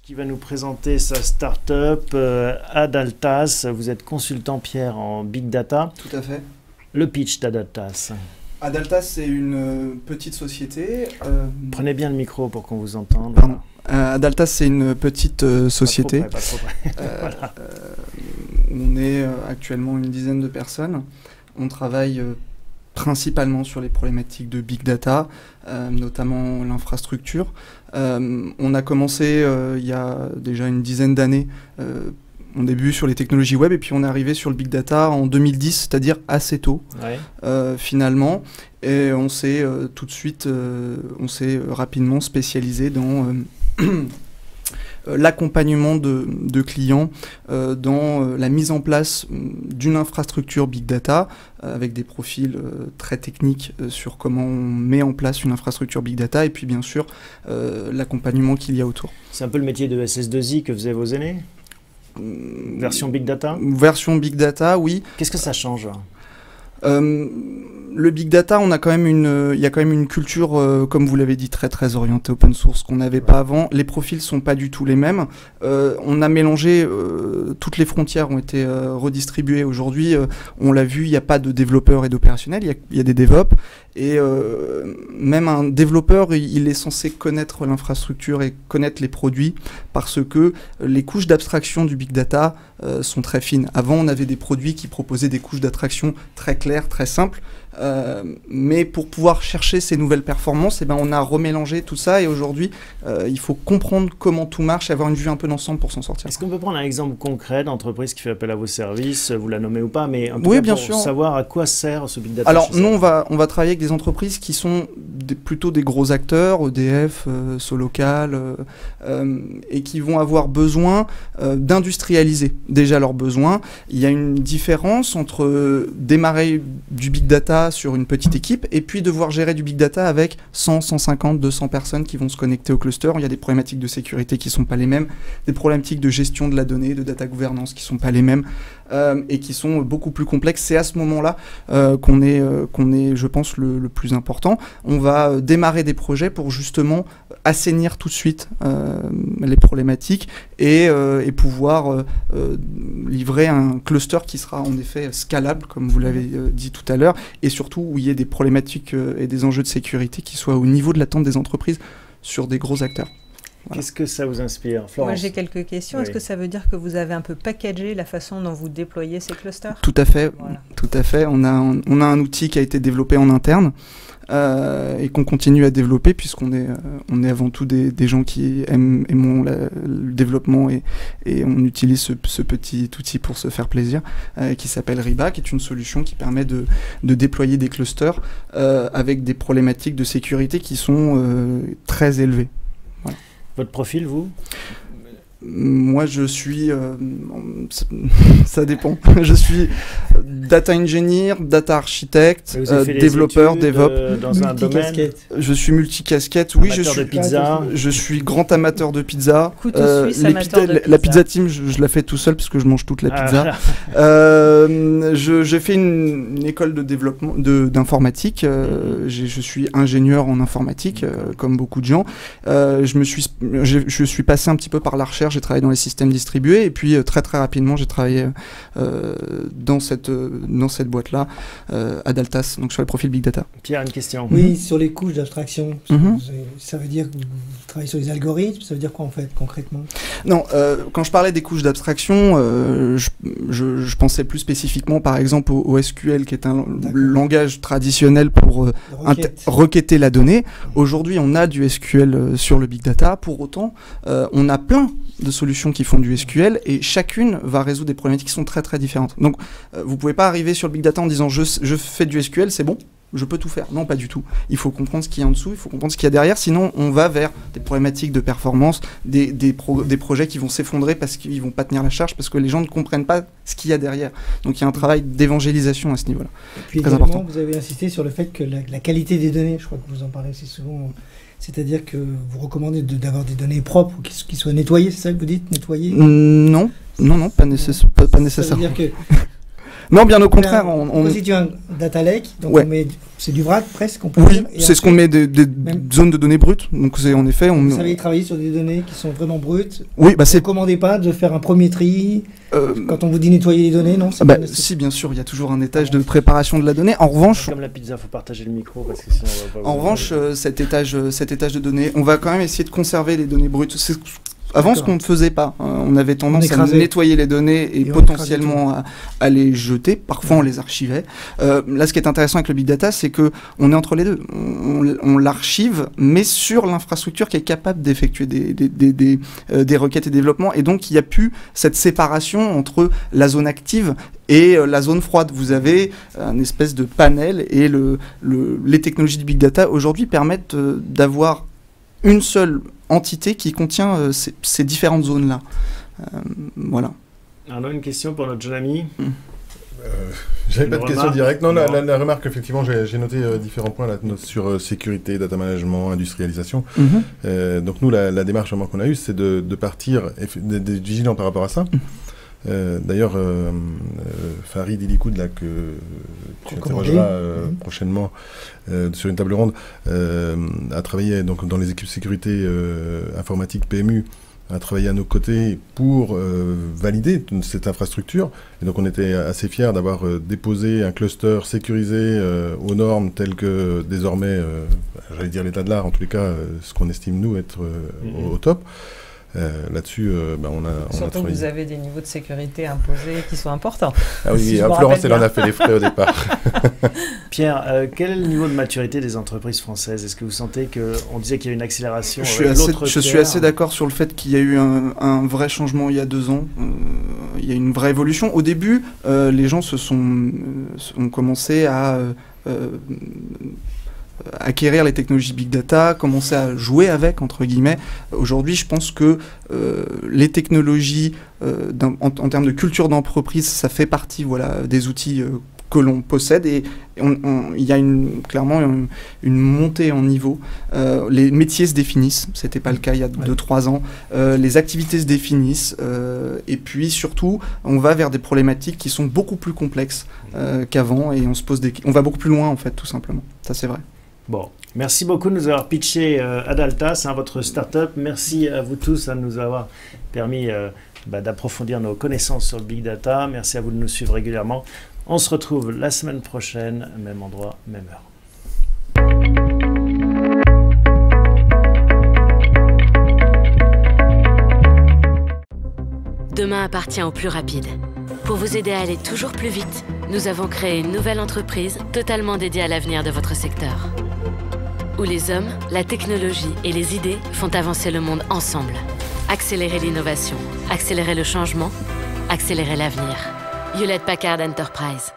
Qui va nous présenter sa start-up Adaltas. Vous êtes consultant, Pierre, en Big Data. Tout à fait. Le pitch d'Adaltas. Adaltas, c'est une petite société. Prenez bien le micro pour qu'on vous entende. Pardon. Adaltas, c'est une petite société. Pas trop près. Voilà. On est actuellement une dizaine de personnes. On travaille principalement sur les problématiques de Big Data, notamment l'infrastructure. On a commencé il y a déjà une dizaine d'années au début sur les technologies web et puis on est arrivé sur le Big Data en 2010, c'est-à-dire assez tôt finalement. Et on s'est tout de suite, on s'est rapidement spécialisé dans l'accompagnement de clients dans la mise en place d'une infrastructure Big Data avec des profils très techniques sur comment on met en place une infrastructure Big Data et puis bien sûr l'accompagnement qu'il y a autour. C'est un peu le métier de SS2I que faisaient vos aînés ? Version Big Data ? Version Big Data, oui. Qu'est-ce que ça change ? Le Big Data, il y a quand même une culture, comme vous l'avez dit, très orientée open source qu'on n'avait pas avant. Les profils sont pas du tout les mêmes. On a mélangé, toutes les frontières ont été redistribuées aujourd'hui. On l'a vu, il n'y a pas de développeurs et d'opérationnels, il y a des DevOps. Et même un développeur, il est censé connaître l'infrastructure et connaître les produits parce que les couches d'abstraction du Big Data sont très fines. Avant, on avait des produits qui proposaient des couches d'abstraction très claires, très simples. Mais pour pouvoir chercher ces nouvelles performances, on a remélangé tout ça et aujourd'hui, il faut comprendre comment tout marche et avoir une vue un peu d'ensemble pour s'en sortir. Est-ce qu'on peut prendre un exemple concret d'entreprise qui fait appel à vos services, vous la nommez ou pas, mais en tout oui, cas bien pour sûr. savoir à quoi sert ce Big Data? Alors nous, on va travailler avec des entreprises qui sont plutôt des gros acteurs, EDF, Solocal, et qui vont avoir besoin d'industrialiser déjà leurs besoins. Il y a une différence entre démarrer du Big Data sur une petite équipe et puis devoir gérer du Big Data avec 100, 150, 200 personnes qui vont se connecter au cluster. Il y a des problématiques de sécurité qui ne sont pas les mêmes, des problématiques de gestion de la donnée, de data gouvernance qui ne sont pas les mêmes et qui sont beaucoup plus complexes. C'est à ce moment-là qu'on est, je pense, le plus important. On va démarrer des projets pour justement assainir tout de suite les problématiques et pouvoir livrer un cluster qui sera en effet scalable, comme vous l'avez dit tout à l'heure, et surtout où il y ait des problématiques et des enjeux de sécurité qui soient au niveau de l'attente des entreprises sur des gros acteurs. Voilà. Qu'est-ce que ça vous inspire, Florence? Moi, j'ai quelques questions. Oui. Est-ce que ça veut dire que vous avez un peu packagé la façon dont vous déployez ces clusters? Tout à fait. Voilà. Tout à fait. On a un outil qui a été développé en interne et qu'on continue à développer puisqu'on est avant tout des gens qui aiment le développement et on utilise ce petit outil pour se faire plaisir qui s'appelle Riba, qui est une solution qui permet de déployer des clusters avec des problématiques de sécurité qui sont très élevées. Voilà. Votre profil, vous? Moi, je suis... ça dépend. Je suis data engineer, data architecte, développeur, DevOps. Dans un domaine. Je suis multicasquette. Oui, je suis grand amateur de pizza. Couteau suisse, amateur de pizza. La pizza team, je la fais tout seul parce que je mange toute la pizza. J'ai fait une école de développement d'informatique. Je suis ingénieur en informatique, comme beaucoup de gens. Je suis passé un petit peu par la recherche. J'ai travaillé dans les systèmes distribués et puis très rapidement j'ai travaillé dans cette boîte-là, Adaltas, donc sur le profil Big Data. Pierre, une question? Oui, sur les couches d'abstraction, ça veut dire que vous travaillez sur les algorithmes, ça veut dire quoi en fait concrètement? Non, quand je parlais des couches d'abstraction, je pensais plus spécifiquement par exemple au SQL qui est un langage traditionnel pour requêter la donnée. Aujourd'hui on a du SQL sur le Big Data, pour autant on a plein de solutions qui font du SQL et chacune va résoudre des problématiques qui sont très différentes. Donc vous pouvez pas arriver sur le Big Data en disant je fais du SQL, c'est bon, je peux tout faire. Non, pas du tout. Il faut comprendre ce qu'il y a en dessous, il faut comprendre ce qu'il y a derrière, sinon on va vers des problématiques de performance, des projets qui vont s'effondrer parce qu'ils vont pas tenir la charge, parce que les gens ne comprennent pas ce qu'il y a derrière. Donc il y a un travail d'évangélisation à ce niveau-là. Et puis également, important. Vous avez insisté sur le fait que la qualité des données, je crois que vous en parlez assez souvent, c'est-à-dire que vous recommandez d'avoir des données propres ou qui soient nettoyées, c'est ça que vous dites, nettoyées? Non, pas nécessairement. Ça veut dire que Non, bien au contraire. On constitue un data lake, donc ouais. on met, c'est du vrac presque, on peut Oui, dire. Et c'est ce qu'on met des zones de données brutes. Donc c'est en effet. vous savez travailler sur des données qui sont vraiment brutes. Oui, bah Vous ne c'est. recommandez pas de faire un premier tri quand on vous dit nettoyer les données, non? Si, bien sûr, il y a toujours un étage de préparation de la donnée. En revanche, Comme la pizza, il faut partager le micro parce que sinon on va pas. en revanche, cet étage de données, on va quand même essayer de conserver les données brutes. Avant, ce qu'on ne faisait pas, on avait tendance à nettoyer les données et potentiellement à les jeter. Parfois, on les archivait. Là, ce qui est intéressant avec le big data, c'est que on est entre les deux. On l'archive, mais sur l'infrastructure qui est capable d'effectuer des requêtes et développements. Et donc, il n'y a plus cette séparation entre la zone active et la zone froide. Vous avez un espèce de panel et les technologies du big data aujourd'hui permettent d'avoir une seule entité qui contient ces différentes zones-là. Voilà. Alors, une question pour notre jeune ami. J'avais pas de question directe. Non, la remarque, effectivement, j'ai noté différents points là, sur sécurité, data management, industrialisation. Donc nous, la démarche vraiment qu'on a eue, c'est de partir, d'être vigilant par rapport à ça. D'ailleurs, Farid Ilikoud, là, que tu interrogeras prochainement sur une table ronde, a travaillé donc, dans les équipes sécurité informatique PMU, a travaillé à nos côtés pour valider cette infrastructure. Et donc on était assez fiers d'avoir déposé un cluster sécurisé aux normes telles que désormais, j'allais dire l'état de l'art, en tous les cas, ce qu'on estime nous être au top. Là-dessus, on a Surtout travaillé. que vous avez des niveaux de sécurité imposés qui sont importants. Ah oui, Florence, elle en a fait les frais au départ. Pierre, quel est le niveau de maturité des entreprises françaises? Est-ce que vous sentez on disait qu'il y a une accélération? Je suis assez d'accord sur le fait qu'il y a eu un vrai changement il y a 2 ans. Il y a une vraie évolution. Au début, les gens ont commencé à acquérir les technologies big data, commencer à jouer avec, entre guillemets. Aujourd'hui, je pense que les technologies, en termes de culture d'entreprise, ça fait partie des outils que l'on possède et il y a clairement une montée en niveau. Les métiers se définissent, c'était pas le cas il y a 2-3 ans. Les activités se définissent et puis surtout, on va vers des problématiques qui sont beaucoup plus complexes qu'avant et on va beaucoup plus loin en fait, tout simplement. Ça c'est vrai. Bon, merci beaucoup de nous avoir pitché Adaltas, votre start-up. Merci à vous tous de nous avoir permis d'approfondir nos connaissances sur le Big Data. Merci à vous de nous suivre régulièrement. On se retrouve la semaine prochaine, même endroit, même heure. Demain appartient aux plus rapides. Pour vous aider à aller toujours plus vite, nous avons créé une nouvelle entreprise totalement dédiée à l'avenir de votre secteur. Où les hommes, la technologie et les idées font avancer le monde ensemble. Accélérer l'innovation, accélérer le changement, accélérer l'avenir. Hewlett Packard Enterprise.